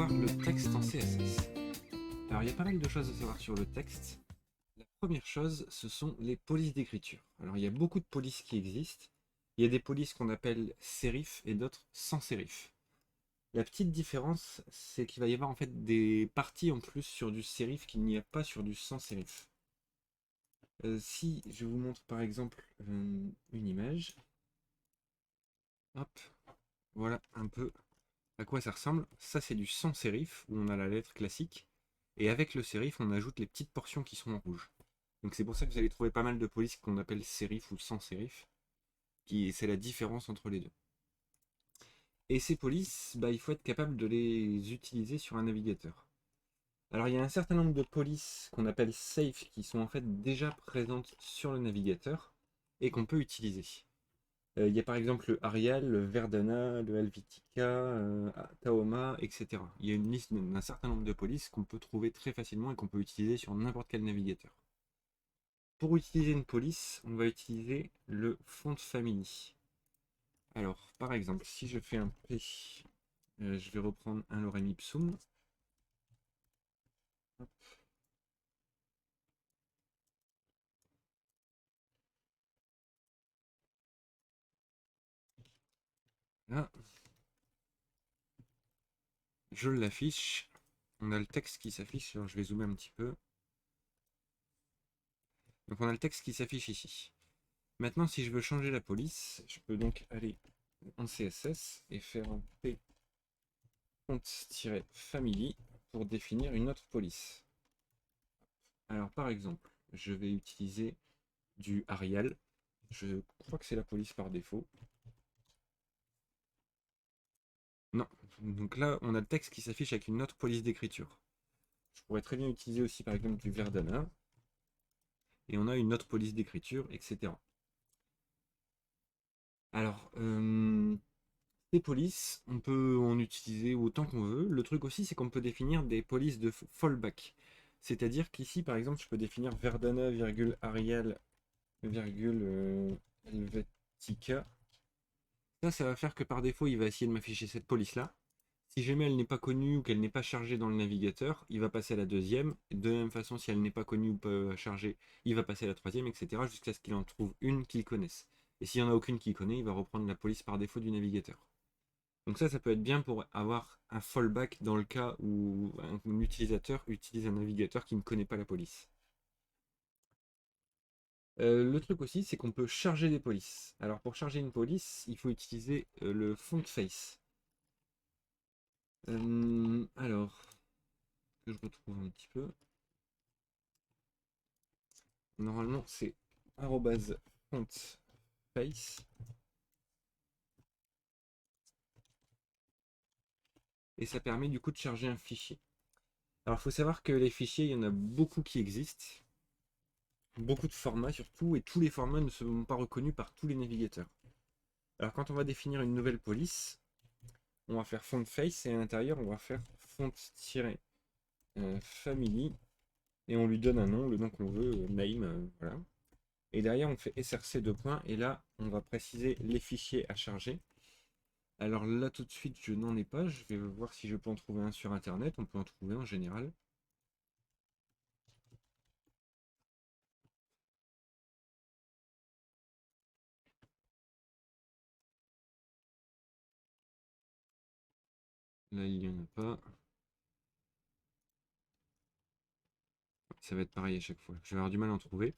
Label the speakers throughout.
Speaker 1: voir le texte en CSS. Alors il y a pas mal de choses à savoir sur le texte. La première chose, ce sont les polices d'écriture. Alors il y a beaucoup de polices qui existent. Il y a des polices qu'on appelle sérif et d'autres sans sérif. La petite différence, c'est qu'il va y avoir en fait des parties en plus sur du sérif qu'il n'y a pas sur du sans sérif. Si je vous montre par exemple une image, hop, voilà un peu à quoi ça ressemble. Ça c'est du sans sérif où on a la lettre classique et avec le sérif on ajoute les petites portions qui sont en rouge. Donc c'est pour ça que vous allez trouver pas mal de polices qu'on appelle sérif ou sans sérif, qui c'est la différence entre les deux. Et ces polices, il faut être capable de les utiliser sur un navigateur. Alors il y a un certain nombre de polices qu'on appelle safe qui sont en fait déjà présentes sur le navigateur et qu'on peut utiliser. Il y a par exemple le Arial, le Verdana, le Helvetica, Taoma, etc. Il y a une liste d'un certain nombre de polices qu'on peut trouver très facilement et qu'on peut utiliser sur n'importe quel navigateur. Pour utiliser une police, on va utiliser le font family. Alors, par exemple, si je fais un P, je vais reprendre un lorem ipsum. Hop. Là, je l'affiche. On a le texte qui s'affiche. Alors, je vais zoomer un petit peu. Donc, on a le texte qui s'affiche ici. Maintenant, si je veux changer la police, je peux donc aller en CSS et faire un P font-family pour définir une autre police. Alors, par exemple, je vais utiliser du Arial. Je crois que c'est la police par défaut. Non. Donc là, on a le texte qui s'affiche avec une autre police d'écriture. Je pourrais très bien utiliser aussi par exemple du Verdana. Et on a une autre police d'écriture, etc. Alors, ces polices, on peut en utiliser autant qu'on veut. Le truc aussi, c'est qu'on peut définir des polices de fallback. C'est-à-dire qu'ici, par exemple, je peux définir Verdana, Arial, Helvetica. Ça va faire que par défaut, il va essayer de m'afficher cette police-là. Si jamais elle n'est pas connue ou qu'elle n'est pas chargée dans le navigateur, il va passer à la deuxième. De la même façon, si elle n'est pas connue ou pas chargée, il va passer à la troisième, etc. jusqu'à ce qu'il en trouve une qu'il connaisse. Et s'il n'y en a aucune qu'il connaît, il va reprendre la police par défaut du navigateur. Donc ça peut être bien pour avoir un fallback dans le cas où un utilisateur utilise un navigateur qui ne connaît pas la police. Le truc aussi, c'est qu'on peut charger des polices. Alors pour charger une police, il faut utiliser le font face. Alors, que je retrouve un petit peu. Normalement, c'est @fontface. Et ça permet du coup de charger un fichier. Alors, il faut savoir que les fichiers, il y en a beaucoup qui existent. Beaucoup de formats surtout, et tous les formats ne sont pas reconnus par tous les navigateurs. Alors, quand on va définir une nouvelle police, on va faire fontface et à l'intérieur, on va faire font-family et on lui donne un nom, le nom qu'on veut, name, voilà. Et derrière, on fait src 2 points et là, on va préciser les fichiers à charger. Alors là, tout de suite, je n'en ai pas. Je vais voir si je peux en trouver un sur Internet. On peut en trouver en général. Là, il n'y en a pas. Ça va être pareil à chaque fois. Je vais avoir du mal à en trouver.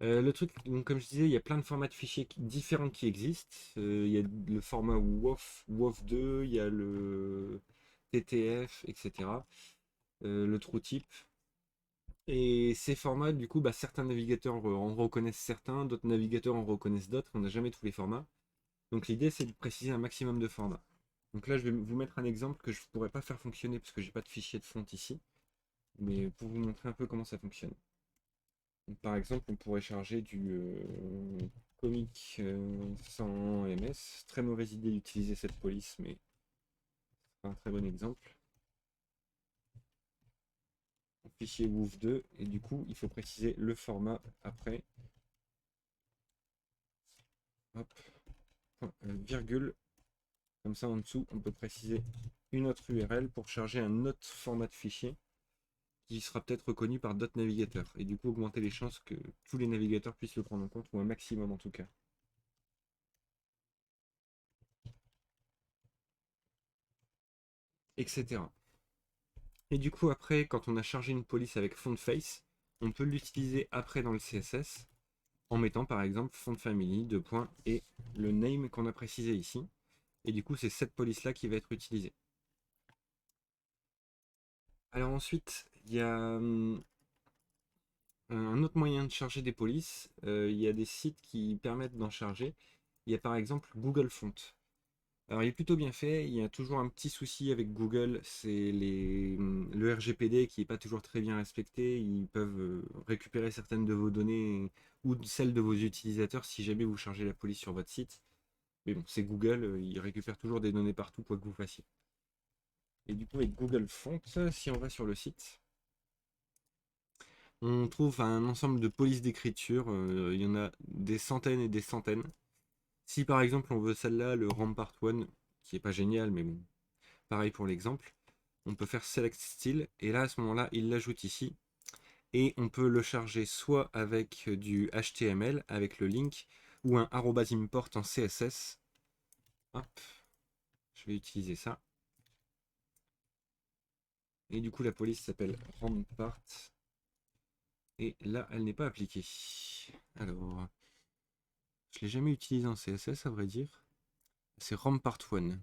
Speaker 1: Le truc, donc, comme je disais, il y a plein de formats de fichiers différents qui existent. Il y a le format WOF, WOF2, il y a le TTF, etc. Le TrueType. Et ces formats, du coup, certains navigateurs en reconnaissent certains, d'autres navigateurs en reconnaissent d'autres. On n'a jamais tous les formats. Donc l'idée, c'est de préciser un maximum de formats. Donc là, je vais vous mettre un exemple que je ne pourrais pas faire fonctionner parce que j'ai pas de fichier de font ici. Mais pour vous montrer un peu comment ça fonctionne. Donc, par exemple, on pourrait charger du comic sans ms. Très mauvaise idée d'utiliser cette police, mais c'est pas un très bon exemple. Fichier WOF2, et du coup, il faut préciser le format après. Hop, virgule, Comme ça, en dessous, on peut préciser une autre URL pour charger un autre format de fichier qui sera peut-être reconnu par d'autres navigateurs. Et du coup, augmenter les chances que tous les navigateurs puissent le prendre en compte, ou un maximum en tout cas. Etc. Et du coup, après, quand on a chargé une police avec font face, on peut l'utiliser après dans le CSS en mettant par exemple font family, deux points, et le name qu'on a précisé ici. Et du coup, c'est cette police-là qui va être utilisée. Alors ensuite, il y a un autre moyen de charger des polices. Il y a des sites qui permettent d'en charger. Il y a par exemple Google Font. Alors il est plutôt bien fait, il y a toujours un petit souci avec Google, c'est le RGPD qui n'est pas toujours très bien respecté. Ils peuvent récupérer certaines de vos données ou celles de vos utilisateurs si jamais vous chargez la police sur votre site. Mais bon, c'est Google, ils récupèrent toujours des données partout, quoi que vous fassiez. Et du coup, avec Google Font, si on va sur le site, on trouve un ensemble de polices d'écriture. Il y en a des centaines et des centaines. Si par exemple on veut celle-là, le Rampart One, qui est pas génial, mais bon, pareil pour l'exemple, on peut faire Select Style, et là à ce moment-là, il l'ajoute ici, et on peut le charger soit avec du HTML, avec le link, ou un @import en CSS. Hop, je vais utiliser ça. Et du coup, la police s'appelle Rampart. Et là, elle n'est pas appliquée. Alors, je l'ai jamais utilisé en CSS, à vrai dire. C'est Rampart One.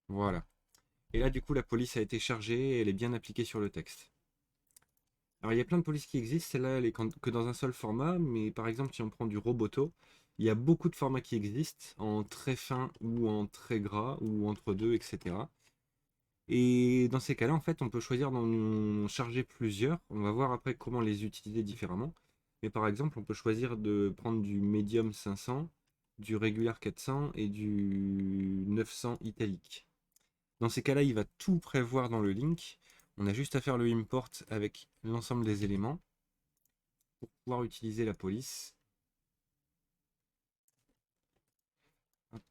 Speaker 1: Voilà. Et là, du coup, la police a été chargée et elle est bien appliquée sur le texte. Alors, il y a plein de polices qui existent. Celle-là, elle est que dans un seul format. Mais par exemple, si on prend du Roboto, il y a beaucoup de formats qui existent, en très fin ou en très gras ou entre deux, etc. Et dans ces cas-là, en fait, on peut choisir d'en charger plusieurs. On va voir après comment les utiliser différemment. Mais par exemple, on peut choisir de prendre du Medium 500, du Regular 400 et du 900 italique. Dans ces cas-là, il va tout prévoir dans le link. On a juste à faire le import avec l'ensemble des éléments pour pouvoir utiliser la police. Hop.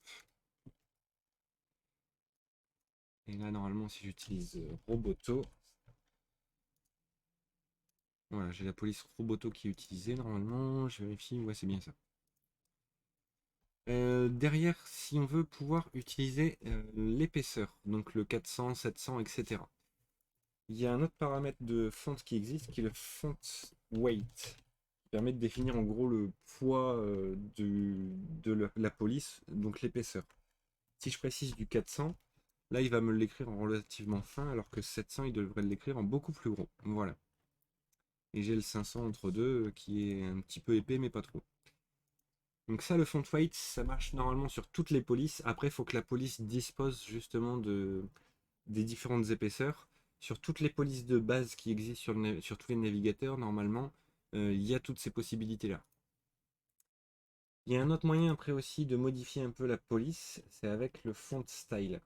Speaker 1: Et là, normalement, si j'utilise Roboto, voilà, j'ai la police Roboto qui est utilisée. Normalement, je vérifie, ouais, c'est bien ça. Derrière, si on veut pouvoir utiliser l'épaisseur, donc le 400, 700, etc. Il y a un autre paramètre de font qui existe, qui est le font weight, qui permet de définir en gros le poids de la police, donc l'épaisseur. Si je précise du 400, là il va me l'écrire en relativement fin, alors que 700 il devrait l'écrire en beaucoup plus gros. Voilà. Et j'ai le 500 entre deux qui est un petit peu épais mais pas trop. Donc ça, le font weight, ça marche normalement sur toutes les polices. Après, il faut que la police dispose justement des différentes épaisseurs. Sur toutes les polices de base qui existent sur tous les navigateurs, normalement, il y a toutes ces possibilités-là. Il y a un autre moyen après aussi de modifier un peu la police, c'est avec le font style.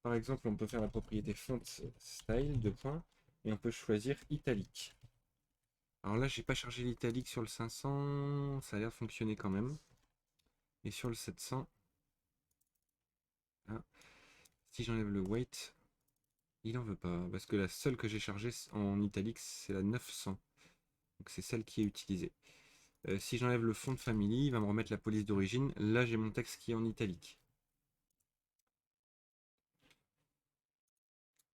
Speaker 1: Par exemple, on peut faire la propriété font style, deux points, et on peut choisir italique. Alors là, j'ai pas chargé l'italique sur le 500, ça a l'air de fonctionner quand même. Et sur le 700, ah, si j'enlève le weight, il en veut pas, parce que la seule que j'ai chargée en italique, c'est la 900. Donc c'est celle qui est utilisée. Si j'enlève le font family, il va me remettre la police d'origine. Là, j'ai mon texte qui est en italique.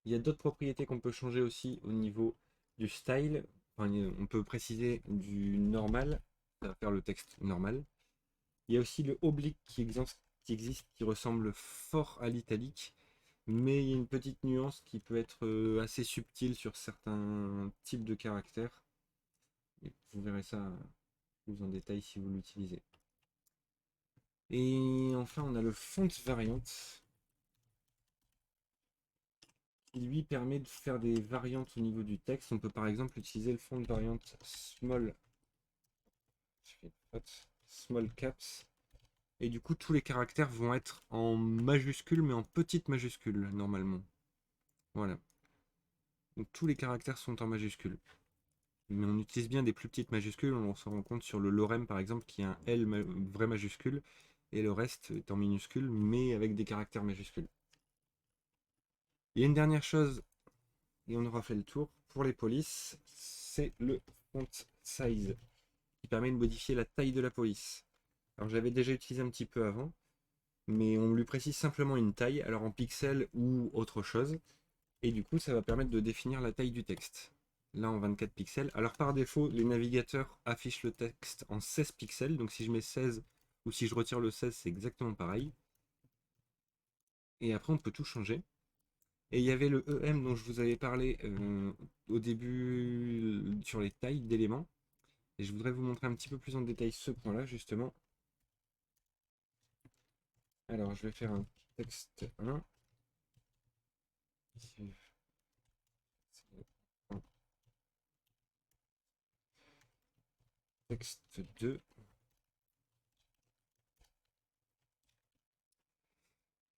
Speaker 1: Il y a d'autres propriétés qu'on peut changer aussi au niveau du style. Enfin, on peut préciser du normal, ça va faire le texte normal. Il y a aussi le oblique qui existe, qui ressemble fort à l'italique, mais il y a une petite nuance qui peut être assez subtile sur certains types de caractères. Et vous verrez ça plus en détail si vous l'utilisez. Et enfin, on a le font variant qui lui permet de faire des variantes au niveau du texte. On peut par exemple utiliser le font variant small caps. Et du coup, tous les caractères vont être en majuscules, mais en petites majuscules, normalement. Voilà. Donc tous les caractères sont en majuscules. mais on utilise bien des plus petites majuscules. On s'en rend compte sur le lorem par exemple, qui a un L vrai majuscule, et le reste est en minuscule, mais avec des caractères majuscules. Il y a une dernière chose, et on aura fait le tour, pour les polices, c'est le font size, qui permet de modifier la taille de la police. Alors j'avais déjà utilisé un petit peu avant, mais on lui précise simplement une taille, alors en pixels ou autre chose, et du coup ça va permettre de définir la taille du texte. Là en 24 pixels. Alors par défaut, les navigateurs affichent le texte en 16 pixels, donc si je mets 16 ou si je retire le 16, c'est exactement pareil. Et après on peut tout changer. Et il y avait le EM dont je vous avais parlé au début sur les tailles d'éléments. Et je voudrais vous montrer un petit peu plus en détail ce point-là, justement. Alors, je vais faire un texte 1. Texte 2.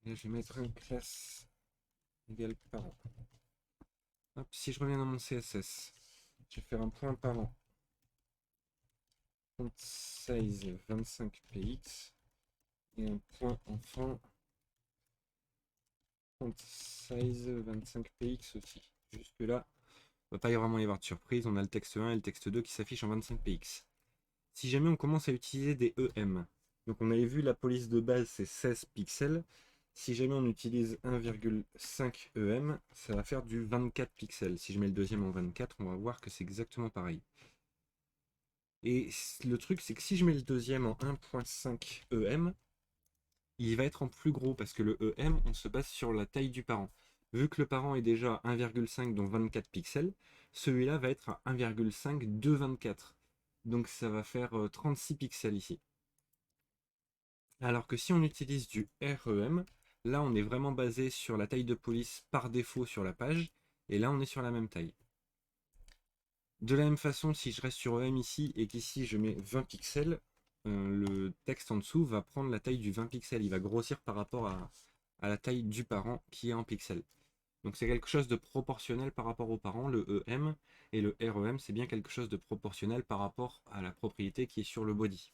Speaker 1: Et je vais mettre un classe égale parent. Hop, si je reviens dans mon CSS, je vais faire un point parent. Font size 25px. Et un point enfant. Font size 25px aussi. Jusque là, il ne va pas vraiment y avoir de surprise. On a le texte 1 et le texte 2 qui s'affichent en 25px. Si jamais on commence à utiliser des EM, donc on avait vu la police de base c'est 16 pixels. Si jamais on utilise 1,5 EM, ça va faire du 24 pixels. Si je mets le deuxième en 24, on va voir que c'est exactement pareil. Et le truc, c'est que si je mets le deuxième en 1,5 EM, il va être en plus gros parce que le EM, on se base sur la taille du parent. Vu que le parent est déjà à 1,5, donc 24 pixels, celui-là va être à 1,5 de 24. Donc ça va faire 36 pixels ici. Alors que si on utilise du REM, là on est vraiment basé sur la taille de police par défaut sur la page, et là on est sur la même taille. De la même façon, si je reste sur EM ici et qu'ici je mets 20 pixels, le texte en dessous va prendre la taille du 20 pixels, il va grossir par rapport à la taille du parent qui est en pixels. Donc c'est quelque chose de proportionnel par rapport au parent, le EM, et le REM c'est bien quelque chose de proportionnel par rapport à la propriété qui est sur le body.